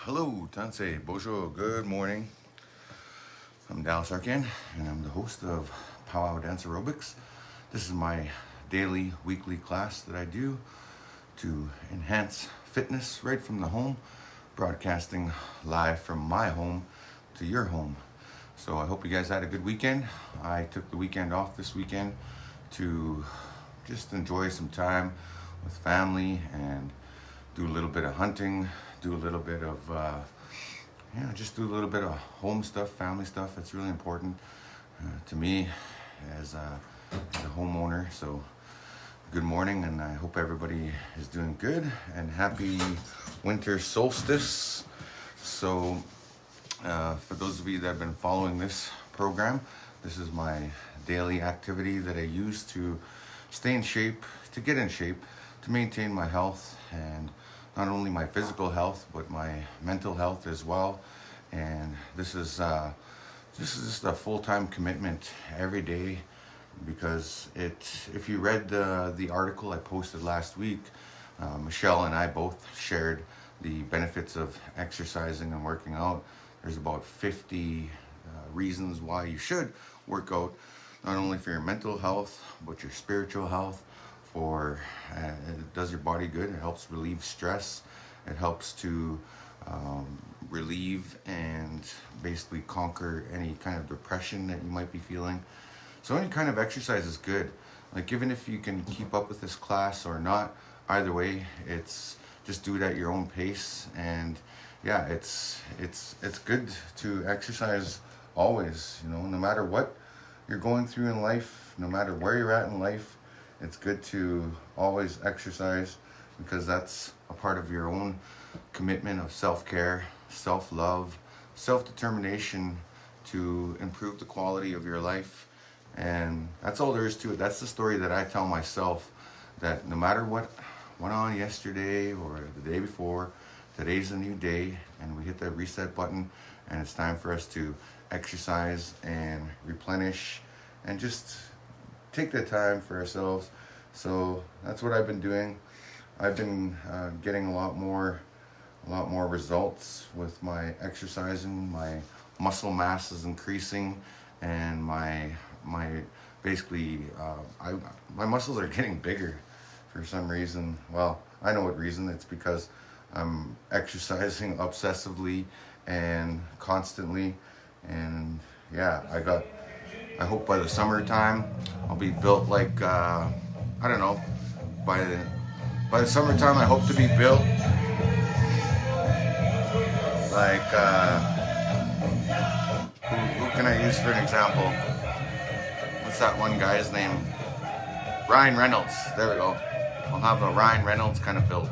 Hello, Tansei, bonjour, good morning. I'm Dallas Arcand, and I'm the host of Pow-wow Dance Aerobics. This is my daily, weekly class that I do to enhance fitness right from the home, broadcasting live from my home to your home. So I hope you guys had a good weekend. I took the weekend off this weekend to just enjoy some time with family and do a little bit of hunting, do a little bit of, just do a little bit of home stuff, family stuff. It's really important to me as a homeowner. So good morning, and I hope everybody is doing good, and happy winter solstice. So for those of you that have been following this program, this is my daily activity that I use to stay in shape, to get in shape, to maintain my health, and not only my physical health, but my mental health as well. And this is just a full-time commitment every day, because if you read the article I posted last week, Michelle and I both shared the benefits of exercising and working out. There's about 50 reasons why you should work out, not only for your mental health, but your spiritual health. It does your body good. It helps relieve stress. It helps to relieve and basically conquer any kind of depression that you might be feeling. So any kind of exercise is good. Like, even if you can keep up with this class or not, either way, it's just do it at your own pace. And yeah, it's good to exercise always, no matter what you're going through in life, no matter where you're at in life. It's good to always exercise, because that's a part of your own commitment of self-care, self-love, self-determination to improve the quality of your life. And that's all there is to it. That's the story that I tell myself, that no matter what went on yesterday or the day before, today's a new day, and we hit that reset button, and it's time for us to exercise and replenish and just take that time for ourselves. So that's what I've been doing. I've been getting a lot more results with my exercising. My muscle mass is increasing, and my muscles are getting bigger for some reason. Well, I know what reason. It's because I'm exercising obsessively and constantly. And yeah, I hope by the summertime I'll be built like, I don't know, by the summertime I hope to be built like, who can I use for an example? What's that one guy's name? Ryan Reynolds. There we go. I'll have a Ryan Reynolds kind of built.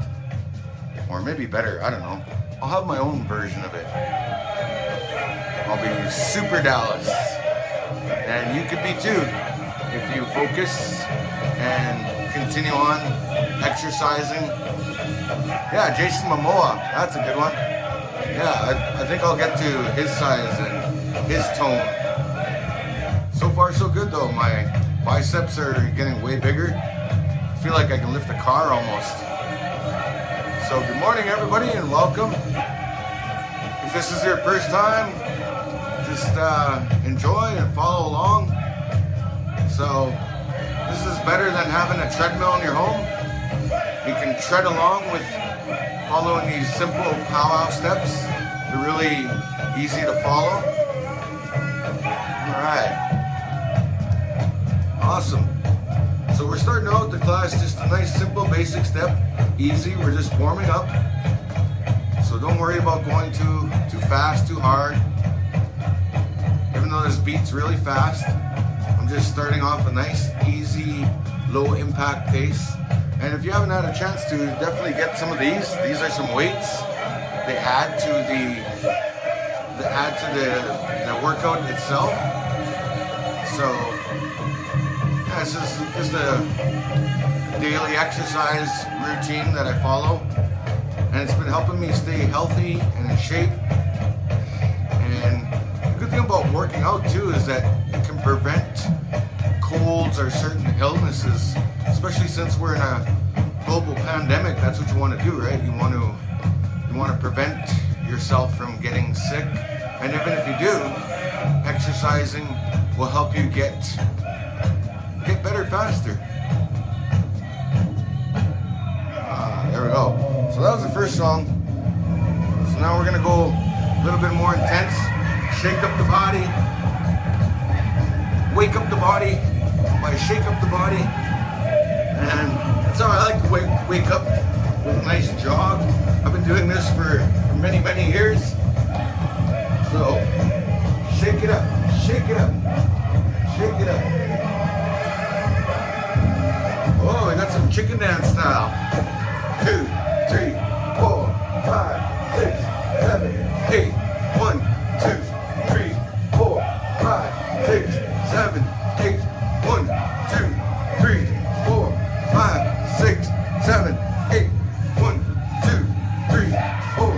Or maybe better, I don't know. I'll have my own version of it. I'll be Super Dallas. And you could be too, if you focus and continue on exercising. Yeah, Jason Momoa, that's a good one. Yeah, I think I'll get to his size and his tone. So far so good though. My biceps are getting way bigger. I feel like I can lift a car almost. So good morning everybody, and welcome. If this is your first time, just enjoy and follow along. So this is better than having a treadmill in your home. You can tread along with following these simple pow-wow steps. They're really easy to follow. All right, awesome. So we're starting out the class just a nice, simple, basic step. Easy, we're just warming up. So don't worry about going too fast, too hard. Even though this beat's really fast, I'm just starting off a nice, easy, low impact pace. And if you haven't had a chance to, definitely get some of these. These are some weights. They add to the workout itself. So yeah, this is just a daily exercise routine that I follow, and it's been helping me stay healthy and in shape. And the good thing about working out too is that it can prevent colds or certain illnesses, especially since we're in a global pandemic. That's what you want to do, right? You want to prevent yourself from getting sick. And even if you do, exercising will help you get better faster. There we go. So that was the first song. So now we're gonna go a little bit more intense. Shake up the body. Wake up the body by shake up the body. And that's how I like to wake up with a nice jog. I've been doing this for many, many years. So shake it up, shake it up, shake it up. Oh, we got some chicken dance style. 2, 3, 4, 5, 6, 7, 8. 1, 2, 3, 4, 5, 6, 7, 8. 1, 2, 3, 4, 5, 6, 7, 8. 1, 2, 3, 4,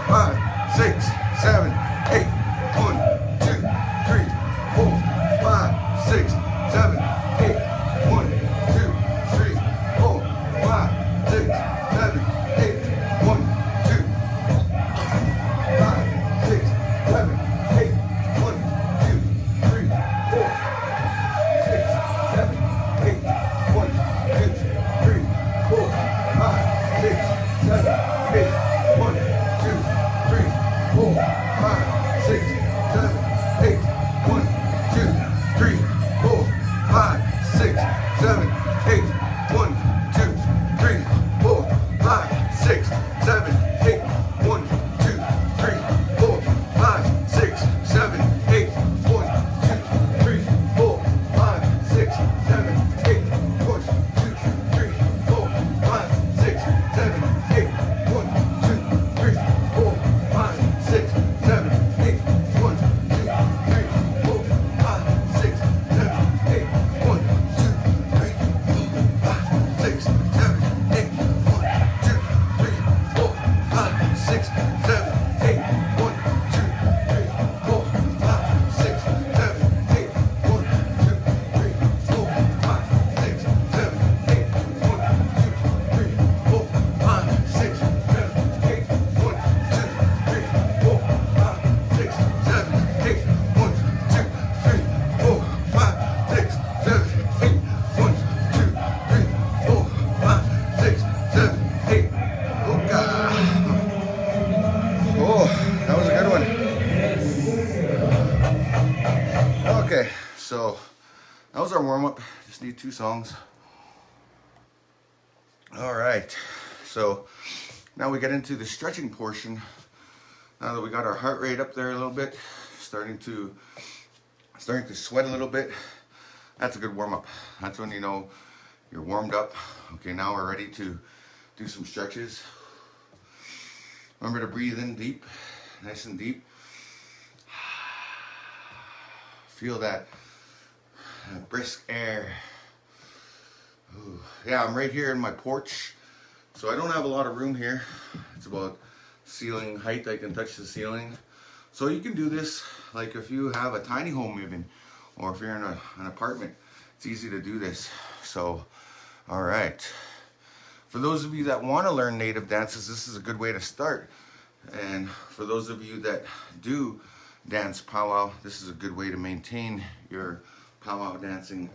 5, 6, 7, 8. 1, 2, 3, 4, 5, 6, 7, 8. 1, 2, 3, 4, 5, 6, 7, 8. 1, 2, 5, 6, 7, 8. 1, 2, 3, 4, 6, 7, 8. 1, 2, 3, 4, 5, 6, 7, 8. 1, 2, 3, 4, 5, 6, 7, 8. 1, 2, 3, 4, 5, 6, 7, 8. 1, 2, 3, 4, 5, 6, 7, 8. 1, 2, 3, 4, 5, 6, 7, 8. 1, 2, 3, 4, 5, 6, 7, 8. 1, 2, 3, 4, 5, 6, 7, 8. 1, 2, 3, 4, 5, 6, 7, 8. 1, 2, 3, 4, 5, 6, 7, 8. 1, 2, 3, 4, 5, 6, 7, 8. 1, 2, 3, 4, 5, 6, 7, 8. 1, 2, 3, 4, 5, 6, 7, 8. 1, 2, 3, 4, 5, 6, 7, 8. 1, 2, 3, 4, 5, 6, 7, 8. 1, 2, 3, 4, 5, 6, 7, 8. 1, 2, 3, 4, 5, 6, 7, 8. 1, 2, 3, 4, 5, 6, 7, 8. Oh, that was a good one. Okay, so that was our warm-up. Just need 2 songs. All right, so now we get into the stretching portion. Now that we got our heart rate up there a little bit, starting to sweat a little bit, that's a good warm-up. That's when you know you're warmed up. Okay, now we're ready to do some stretches. Remember to breathe in deep, nice and deep. Feel that brisk air. Ooh. Yeah, I'm right here in my porch, so I don't have a lot of room here. It's about ceiling height. I can touch the ceiling. So you can do this like if you have a tiny home even, or if you're in an apartment, it's easy to do this. So, all right. For those of you that want to learn native dances, this is a good way to start. And for those of you that do dance powwow, this is a good way to maintain your powwow dancing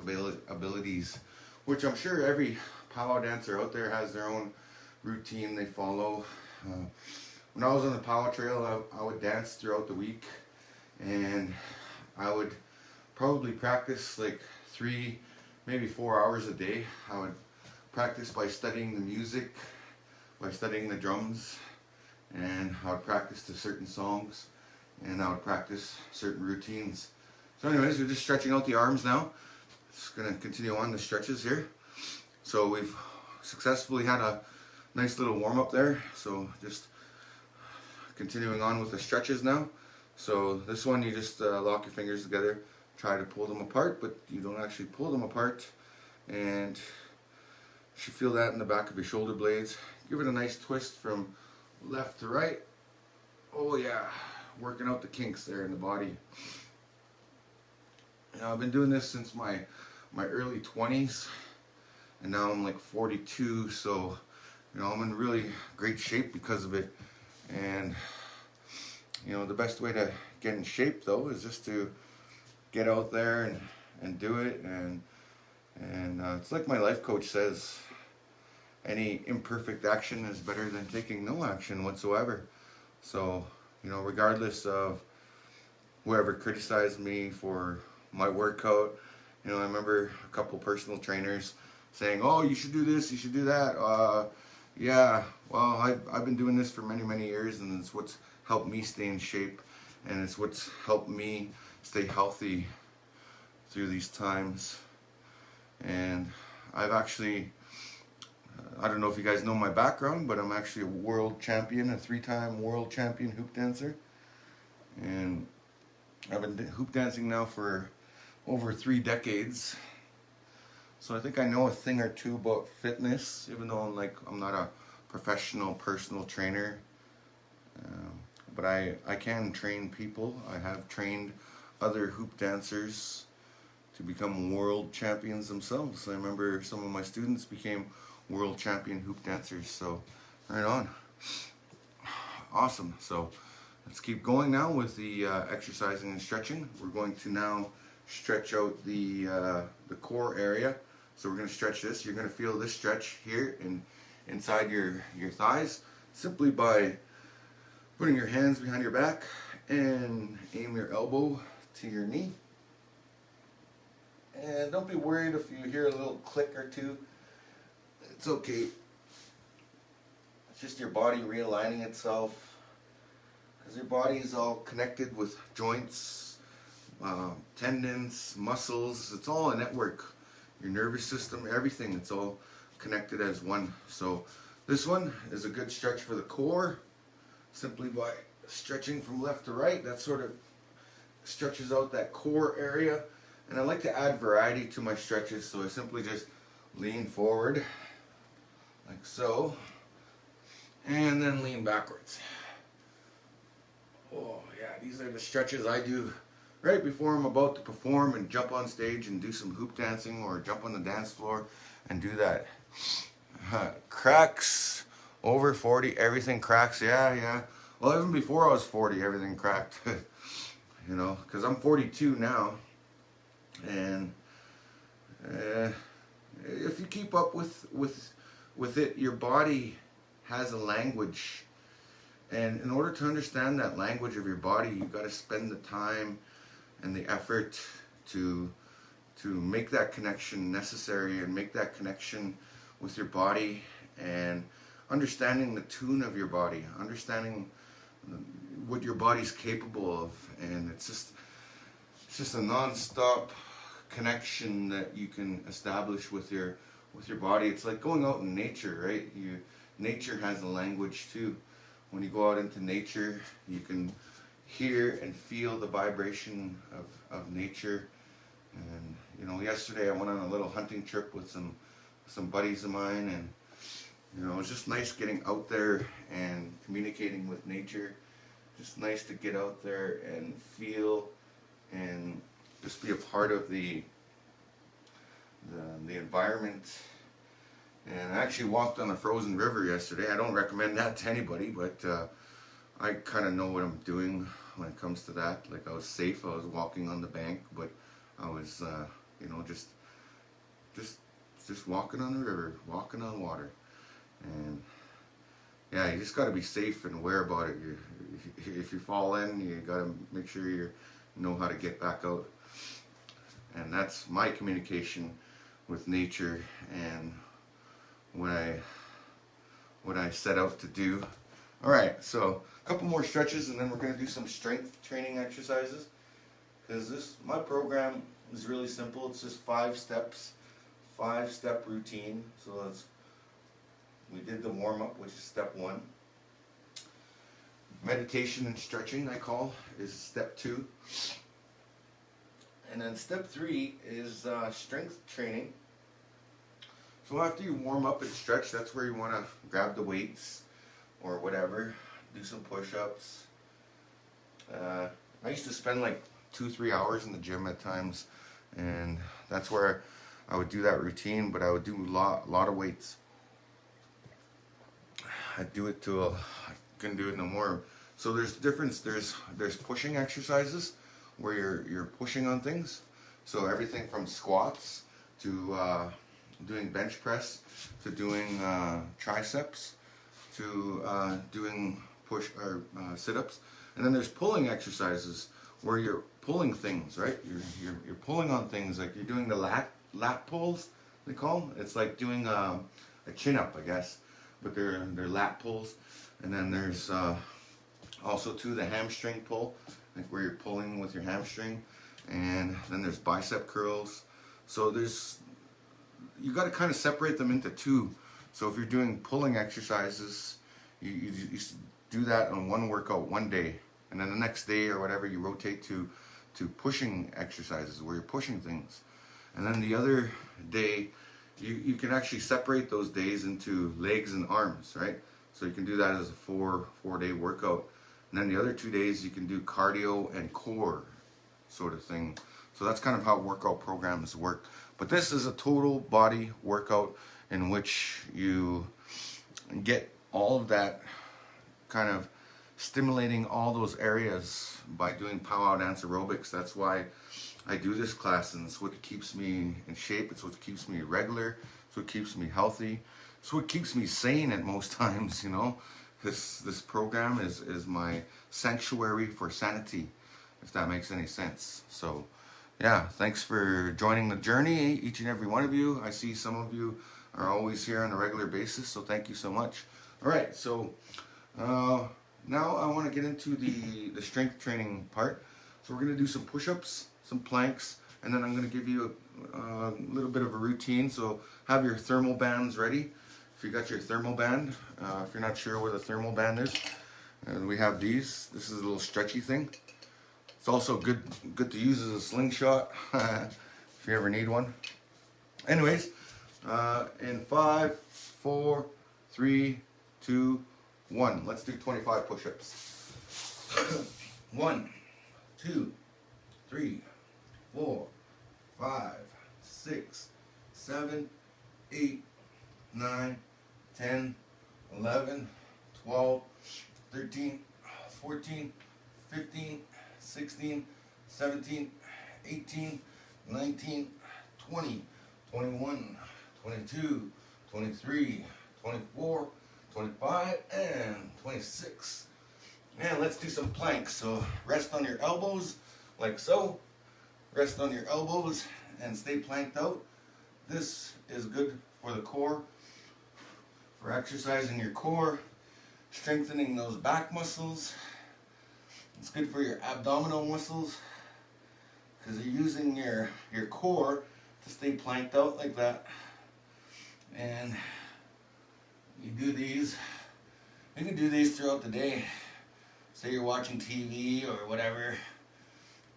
abilities, which I'm sure every powwow dancer out there has their own routine they follow. When I was on the powwow trail, I would dance throughout the week, and I would probably practice like 3, maybe 4 hours a day. I would practice by studying the music, by studying the drums, and I would practice to certain songs, and I would practice certain routines. So anyways, we're just stretching out the arms now. Just gonna continue on the stretches here. So we've successfully had a nice little warm up there. So just continuing on with the stretches now. So this one, you just lock your fingers together, try to pull them apart, but you don't actually pull them apart. And you should feel that in the back of your shoulder blades. Give it a nice twist from left to right. Oh yeah, working out the kinks there in the body. Now, I've been doing this since my early 20s, and now I'm like 42, so you know, I'm in really great shape because of it. And You know, the best way to get in shape though is just to get out there and do it. And it's like my life coach says, any imperfect action is better than taking no action whatsoever. So, you know, regardless of whoever criticized me for my workout, you know, I remember a couple personal trainers saying, "Oh, you should do this, you should do that." Yeah, well, I've been doing this for many, many years, and it's what's helped me stay in shape, and it's what's helped me stay healthy through these times. And I've actually, I don't know if you guys know my background, but I'm actually a world champion, a 3-time world champion hoop dancer. And I've been hoop dancing now for over 3 decades. So I think I know a thing or two about fitness, even though I'm not a professional personal trainer. But I can train people. I have trained other hoop dancers to become world champions themselves. I remember some of my students became world champion hoop dancers. So right on. Awesome. So let's keep going now with the exercising and stretching. We're going to now stretch out the core area. So we're going to stretch this. You're going to feel this stretch here inside your thighs simply by putting your hands behind your back and aim your elbow to your knee. And don't be worried if you hear a little click or two. It's okay. It's just your body realigning itself, because your body is all connected with joints, tendons, muscles. It's all a network. Your nervous system, everything, it's all connected as one. So this one is a good stretch for the core, simply by stretching from left to right. That sort of stretches out that core area. And I like to add variety to my stretches, so I simply just lean forward like so, and then lean backwards. Oh yeah, these are the stretches I do right before I'm about to perform and jump on stage and do some hoop dancing, or jump on the dance floor and do that. Cracks over 40, everything cracks. Yeah. Well, even before I was 40, everything cracked. You know, because I'm 42 now, and if you keep up with it, your body has a language. And in order to understand that language of your body, you've got to spend the time and the effort to make that connection necessary, and make that connection with your body, and understanding the tune of your body, understanding what your body's capable of. And it's just a non-stop connection that you can establish with your body. It's like going out in nature, right? Nature has a language too. When you go out into nature, you can hear and feel the vibration of nature. And you know, yesterday I went on a little hunting trip with some buddies of mine, and you know, it was just nice getting out there and communicating with nature. Just nice to get out there and feel and just be a part of the environment. And I actually walked on a frozen river yesterday. I don't recommend that to anybody, but I kind of know what I'm doing when it comes to that. Like, I was safe. I was walking on the bank, but I was, you know, just walking on the river, walking on water. And yeah, you just got to be safe and aware about it. If you fall in, you got to make sure you know how to get back out. And that's my communication with nature, and what I set out to do. All right, so a couple more stretches, and then we're going to do some strength training exercises, because my program is really simple. It's just 5 steps, 5-step routine. So we did the warm-up, which is step 1. Meditation and stretching, I call, is step 2. And then step 3 is strength training. So after you warm up and stretch, that's where you want to grab the weights or whatever, do some push-ups. I used to spend like 2-3 hours in the gym at times, and that's where I would do that routine, but I would do a lot of weights. I'd do it till I couldn't do it no more. So there's there's pushing exercises where you're pushing on things. So everything from squats to doing bench press to doing triceps to doing push or sit-ups. And then there's pulling exercises where you're pulling things, right? You're pulling on things, like you're doing the lat pulls, they call them. It's like doing a chin up, I guess, but they're lat pulls. And then there's also too the hamstring pull, like where you're pulling with your hamstring. And then there's bicep curls. So you got to kind of separate them into two. So if you're doing pulling exercises, you do that on one workout one day, and then the next day or whatever you rotate to pushing exercises where you're pushing things. And then the other day you can actually separate those days into legs and arms, right? So you can do that as a four-day workout. And then the other 2 days you can do cardio and core sort of thing. So that's kind of how workout programs work. But this is a total body workout in which you get all of that kind of stimulating all those areas by doing Pow-wow Dance Aerobics. That's why I do this class, and it's what keeps me in shape. It's what keeps me regular. It's what keeps me healthy. It's what keeps me sane at most times, you know. This program is my sanctuary for sanity, if that makes any sense. So yeah, thanks for joining the journey, each and every one of you. I see some of you are always here on a regular basis, so thank you so much. All right, so now I want to get into the strength training part. So we're going to do some push-ups, some planks, and then I'm going to give you a little bit of a routine. So have your thermal bands ready. If you got your thermal band, if you're not sure what a thermal band is, we have these. This is a little stretchy thing. It's also good to use as a slingshot if you ever need one. Anyways, in 5, 4, 3, 2, 1. Let's do 25 push-ups. 1, 2, 3, 4, 5, 6, 7, 8, 9, 10, 11, 12, 13, 14, 15, 16, 17, 18, 19, 20, 21, 22, 23, 24, 25, and 26. And let's do some planks. So rest on your elbows like so. Rest on your elbows and stay planked out. This is good for the core, for exercising your core, strengthening those back muscles. It's good for your abdominal muscles because you're using your core to stay planked out like that. And you do these. You can do these throughout the day. Say you're watching TV or whatever.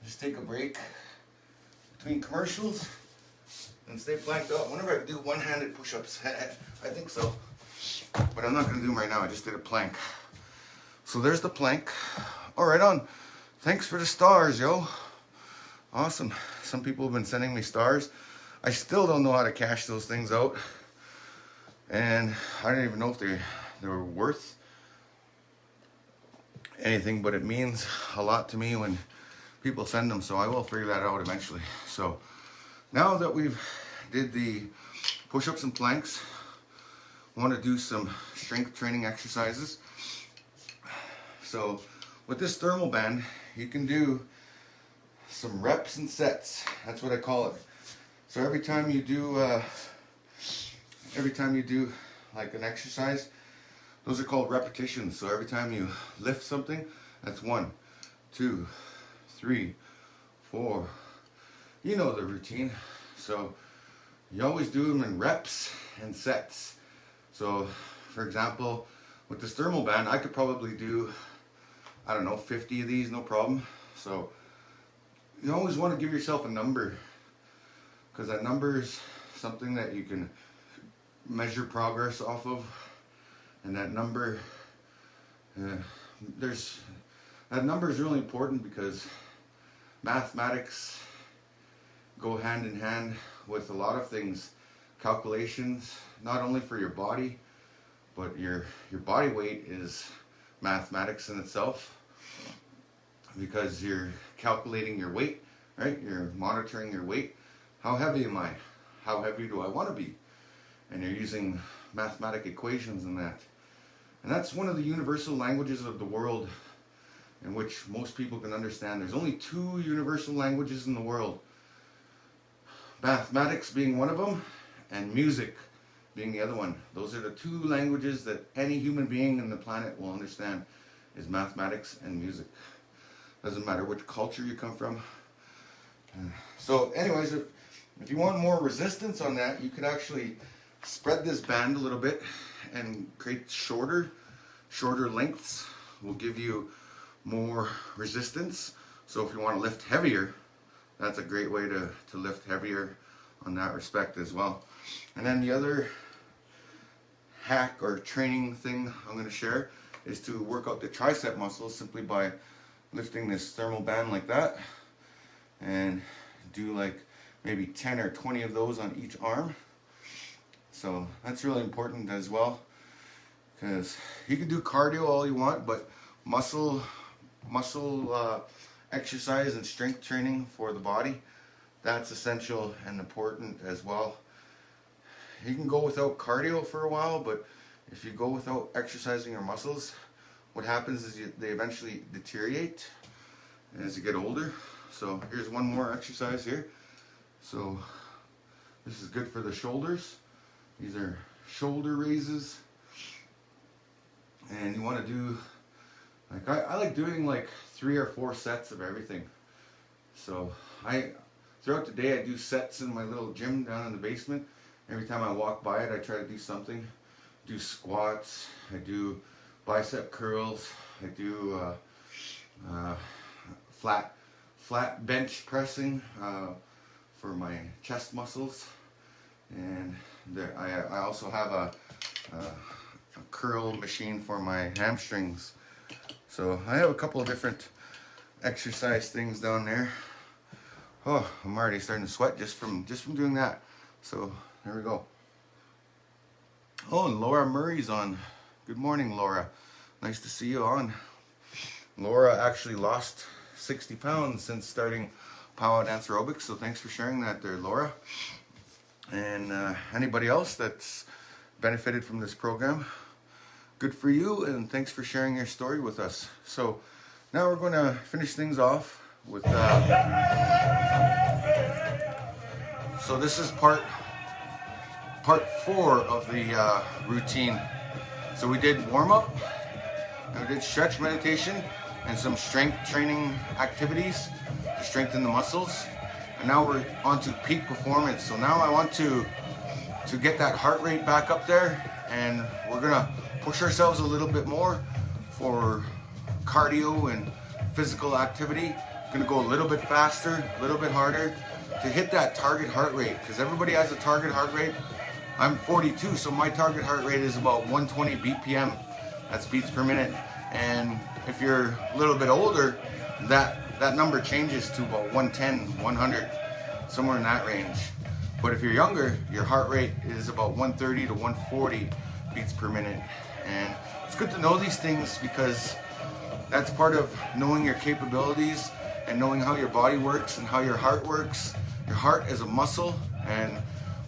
Just take a break between commercials and stay planked out. Whenever I do one-handed push-ups, I think so. But I'm not going to do them right now. I just did a plank. So there's the plank. All right, on. Thanks for the stars, yo. Awesome. Some people have been sending me stars. I still don't know how to cash those things out. And I don't even know if they were worth anything, but it means a lot to me when people send them, so I will figure that out eventually. So now that we've did the push-ups and planks, I want to do some strength training exercises. So with this thermal band, you can do some reps and sets. That's what I call it. So every time you do like an exercise, those are called repetitions. So every time you lift something, that's 1, 2, 3, 4. You know the routine. So you always do them in reps and sets. So for example, with this thermal band, I could probably do, I don't know, 50 of these, no problem. So you always want to give yourself a number, because that number is something that you can measure progress off of. And that number, that number is really important because mathematics go hand in hand with a lot of things. Calculations, not only for your body, but your body weight is mathematics in itself. because you're calculating your weight, right? You're monitoring your weight. How heavy am I? How heavy do I want to be? And you're using mathematical equations in that. And that's one of the universal languages of the world in which most people can understand. There's only two universal languages in the world. Mathematics being one of them, and music being the other one. Those are the two languages that any human being on the planet will understand, is mathematics and music. Doesn't matter which culture you come from. So anyways, if you want more resistance on that, you could actually spread this band a little bit and create shorter lengths. Will give you more resistance. So if you want to lift heavier, that's a great way to lift heavier on that respect as well. And then the other hack or training thing I'm going to share is to work out the tricep muscles simply by lifting this thermal band like that, and do like maybe 10 or 20 of those on each arm. So that's really important as well, because you can do cardio all you want, but muscle exercise and strength training for the body, that's essential and important as well. You can go without cardio for a while, but if you go without exercising your muscles, what happens is they eventually deteriorate as you get older. So here's one more exercise here. So this is good for the shoulders. These are shoulder raises. And you want to do, like I like doing like 3 or 4 sets of everything. So throughout the day I do sets in my little gym down in the basement. Every time I walk by it, I try to do something. Do squats, I do bicep curls, I do flat bench pressing for my chest muscles, and I also have a curl machine for my hamstrings. So I have a couple of different exercise things down there. Oh, I'm already starting to sweat just from doing that. So there we go. Oh, and Laura Murray's on. Good morning, Laura. Nice to see you on. Laura actually lost 60 pounds since starting Pow-wow Dance Aerobics, so thanks for sharing that there, Laura. And anybody else that's benefited from this program, good for you, and thanks for sharing your story with us. So now we're going to finish things off with so this is part 4 of the routine. So we did warm-up, and we did stretch meditation and some strength training activities to strengthen the muscles. And now we're on to peak performance. So now I want to get that heart rate back up there, and we're gonna push ourselves a little bit more for cardio and physical activity. Gonna go a little bit faster, a little bit harder to hit that target heart rate, because everybody has a target heart rate. I'm 42, so my target heart rate is about 120 BPM. That's beats per minute. And if you're a little bit older, that number changes to about 110, 100, somewhere in that range. But if you're younger, your heart rate is about 130 to 140 beats per minute. And it's good to know these things, because that's part of knowing your capabilities and knowing how your body works and how your heart works. Your heart is a muscle, and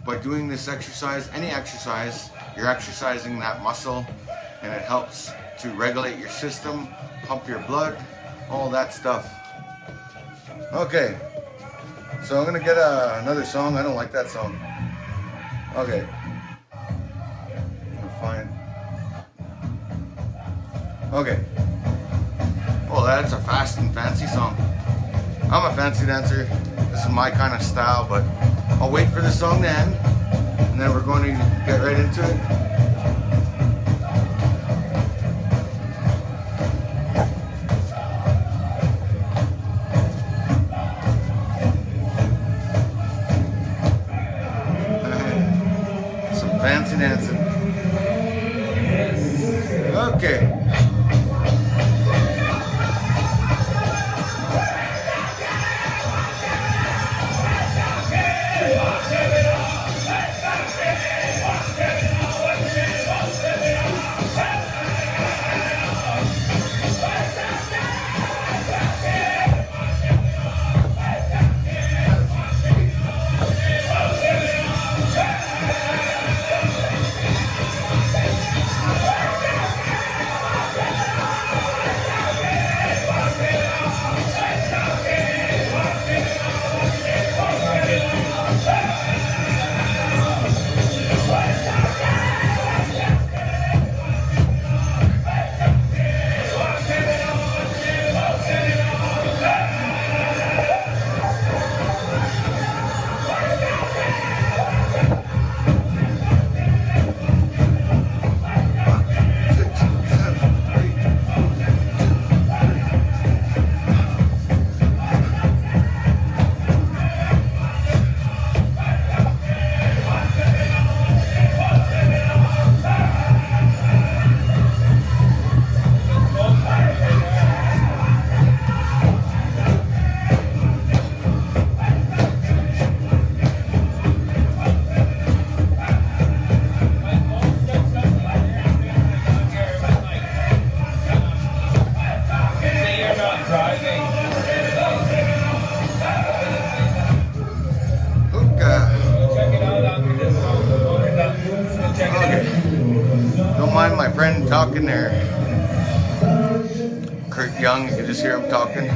by doing this exercise, any exercise, you're exercising that muscle, and it helps to regulate your system, pump your blood, all that stuff. Okay, so I'm gonna get another song. I don't like that song. Okay, fine. Okay. Oh, that's a fast and fancy song. I'm a fancy dancer. This is my kind of style, but I'll wait for the song to end, and then we're going to get right into it. Some fancy dancing. Okay. talking there. Kurt Young, you can just hear him talking.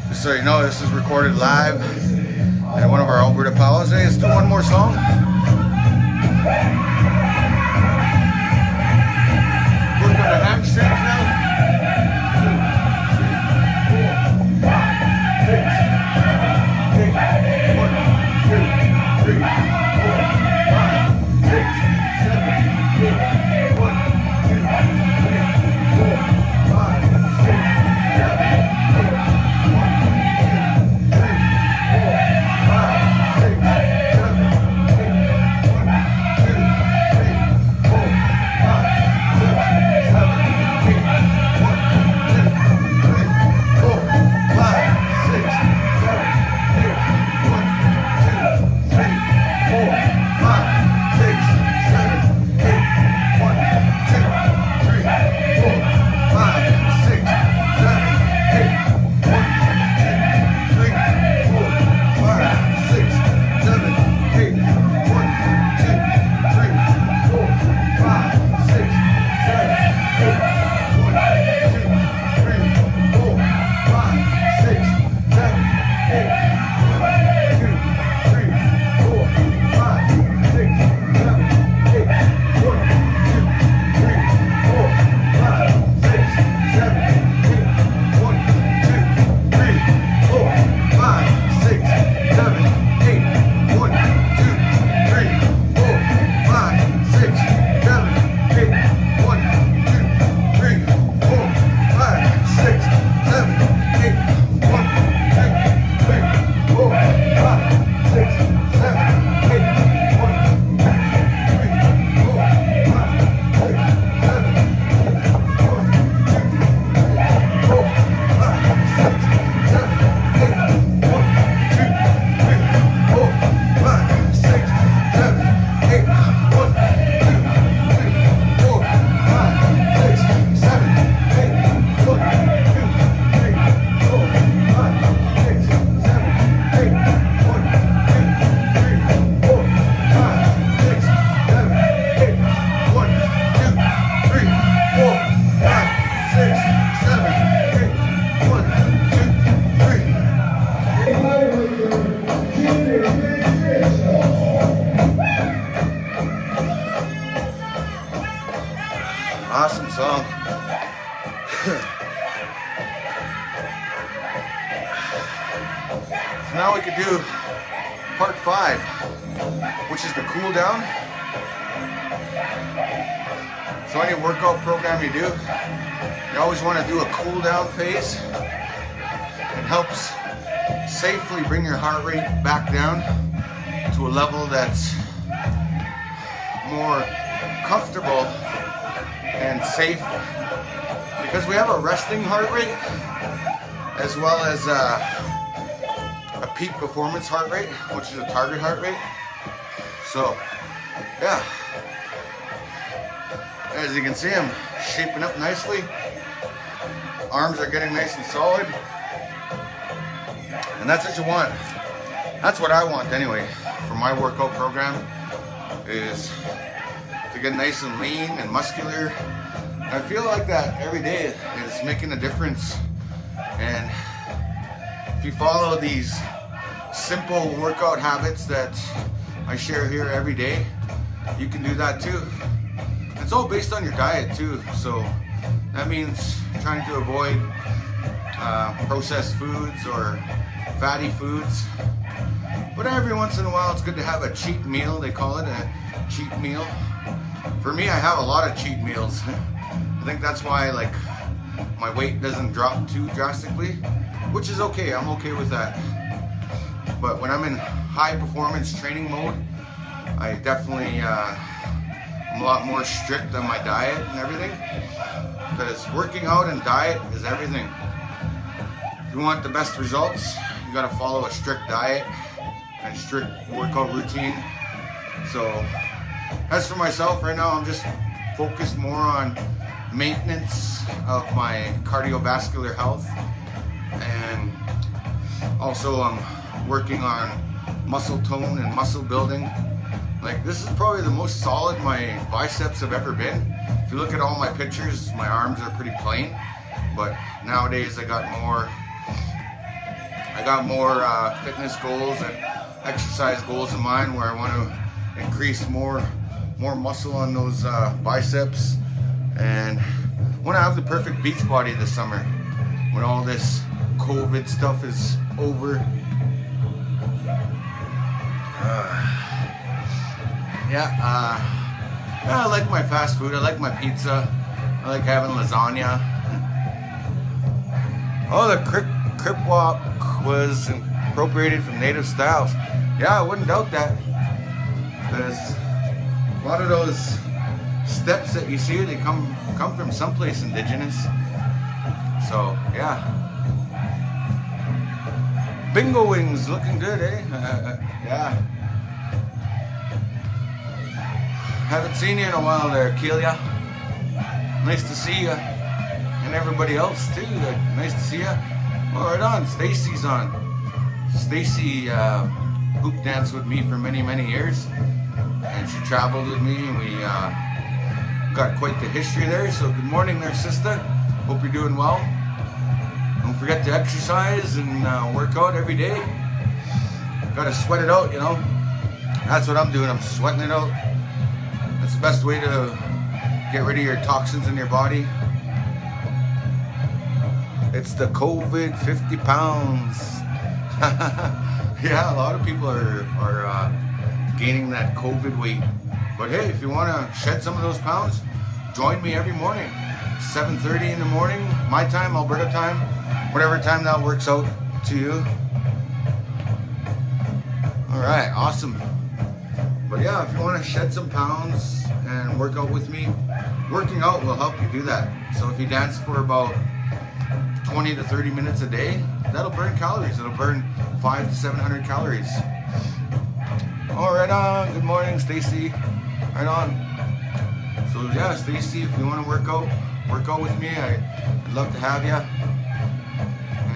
Just so you know, this is recorded live at one of our Alberta powwows. Hey, let's do one more song. Work on the hamstrings now. 5, which is the cool down. So any workout program you do, you always want to do a cool down phase. It helps safely bring your heart rate back down to a level that's more comfortable and safe, because we have a resting heart rate as well as a peak performance heart rate, which is a target heart rate. So yeah, as you can see, I'm shaping up nicely. Arms are getting nice and solid, and that's what you want. That's what I want anyway for my workout program, is to get nice and lean and muscular. And I feel like that every day is making a difference. And if you follow these simple workout habits that I share here every day, you can do that too. It's all based on your diet too, so that means trying to avoid processed foods or fatty foods. But every once in a while it's good to have a cheat meal. They call it a cheat meal. For me, I have a lot of cheat meals. I think that's why like my weight doesn't drop too drastically, which is okay. I'm okay with that. But when I'm in high performance training mode, I definitely I'm a lot more strict on my diet and everything, because working out and diet is everything. If you want the best results, you gotta follow a strict diet and strict workout routine. So as for myself right now, I'm just focused more on maintenance of my cardiovascular health, and also I'm working on muscle tone and muscle building Like, this is probably the most solid my biceps have ever been. If you look at all my pictures, my arms are pretty plain, but nowadays I got more fitness goals and exercise goals in mind, where I want to increase more muscle on those biceps, and want to have the perfect beach body this summer when all this COVID stuff is over. I like my fast food. I like my pizza. I like having lasagna. Oh, the crip walk was appropriated from native styles. Yeah, I wouldn't doubt that. Because a lot of those steps that you see, they come from someplace indigenous. So yeah. Bingo wings looking good, eh? Yeah. Haven't seen you in a while there, Kelia. Nice to see you. And everybody else too. Nice to see you. Oh, right on. Stacy's on. Stacy hoop danced with me for many years, and she traveled with me, and we got quite the history there. So good morning there, sister. Hope you're doing well. Don't forget to exercise and work out every day. Gotta sweat it out, you know. That's what I'm doing. I'm sweating it out. That's the best way to get rid of your toxins in your body. It's the COVID 50 pounds. Yeah, a lot of people are gaining that COVID weight. But hey, if you want to shed some of those pounds, join me every morning, 7:30 in the morning, my time, Alberta time, whatever time that works out to you. All right, awesome. But yeah, if you want to shed some pounds and work out with me, working out will help you do that. So if you dance for about 20 to 30 minutes a day, that'll burn calories. It'll burn 500 to 700 calories. Oh, right on. Good morning, Stacy. Right on. So yeah, Stacy, if you want to work out with me, I'd love to have you.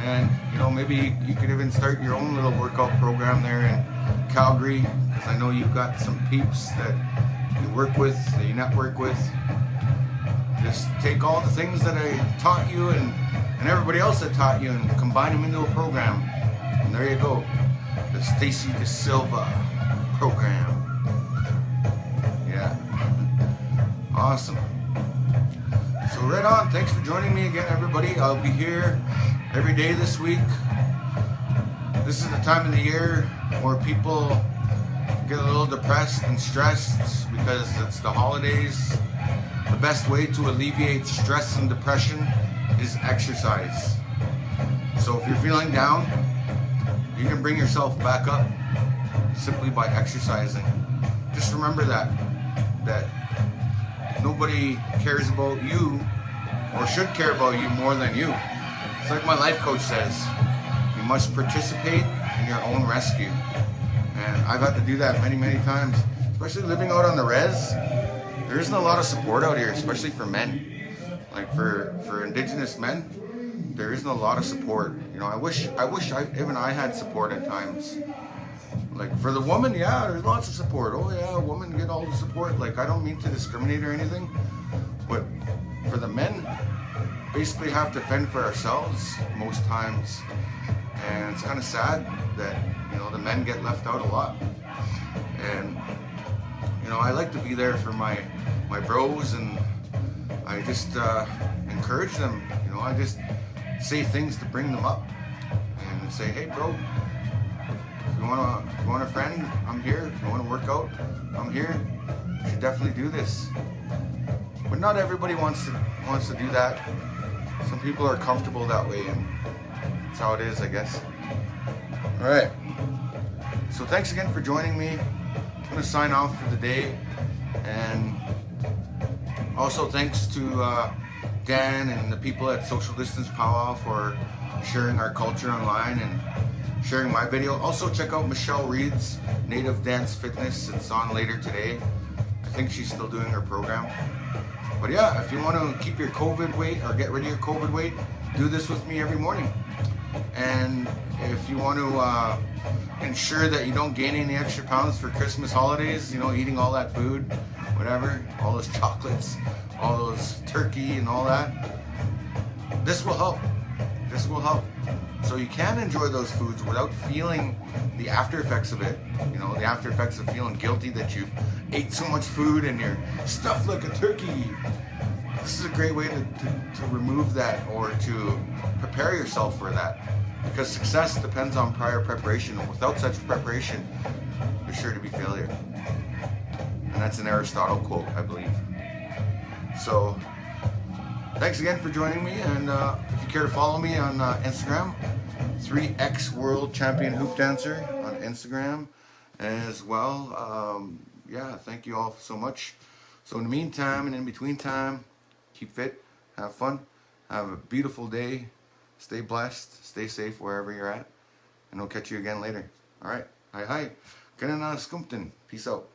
And you know, maybe you could even start your own little workout program there in Calgary, because I know you've got some peeps that you work with, that you network with. Just take all the things that I taught you and everybody else that taught you and combine them into a program. And there you go. The Stacy De Silva program. Yeah. Awesome. So right on. Thanks for joining me again, everybody. I'll be here every day this week. This is the time of the year where people get a little depressed and stressed because it's the holidays. The best way to alleviate stress and depression is exercise. So if you're feeling down, you can bring yourself back up simply by exercising. Just remember that nobody cares about you or should care about you more than you. It's like my life coach says, you must participate in your own rescue. And I've had to do that many times, especially living out on the res. There isn't a lot of support out here, especially for men. Like for Indigenous men, there isn't a lot of support. You know, I wish even I had support at times. Like for the woman, yeah, there's lots of support. Oh yeah, women get all the support. Like, I don't mean to discriminate or anything, but for the men, basically have to fend for ourselves most times. And it's kind of sad that, you know, the men get left out a lot. And you know, I like to be there for my bros, and I just encourage them. You know, I just say things to bring them up and say, hey bro, if you want a friend, I'm here. If you want to work out, I'm here. You should definitely do this. But not everybody wants to do that. Some people are comfortable that way, and that's how it is, I guess. All right. So thanks again for joining me. I'm going to sign off for the day, and also thanks to Dan and the people at Social Distance Pow-wow for sharing our culture online and sharing my video. Also check out Michelle Reed's Native Dance Fitness. It's on later today. I think she's still doing her program. But yeah, if you want to keep your COVID weight or get rid of your COVID weight, do this with me every morning. And if you want to ensure that you don't gain any extra pounds for Christmas holidays, you know, eating all that food, whatever, all those chocolates, all those turkey and all that, this will help. This will help. So you can enjoy those foods without feeling the after effects of it. You know, the after effects of feeling guilty that you've ate so much food and you're stuffed like a turkey. This is a great way to remove that, or to prepare yourself for that. Because success depends on prior preparation, and without such preparation, there's sure to be failure. And that's an Aristotle quote, I believe. So, thanks again for joining me, and if you care to follow me on Instagram, 3X World Champion Hoop Dancer on Instagram as well. Yeah, thank you all so much. So in the meantime and in between time, keep fit, have fun, have a beautiful day, stay blessed, stay safe wherever you're at, and I'll catch you again later. All right, hi, Kanan Skumpton, peace out.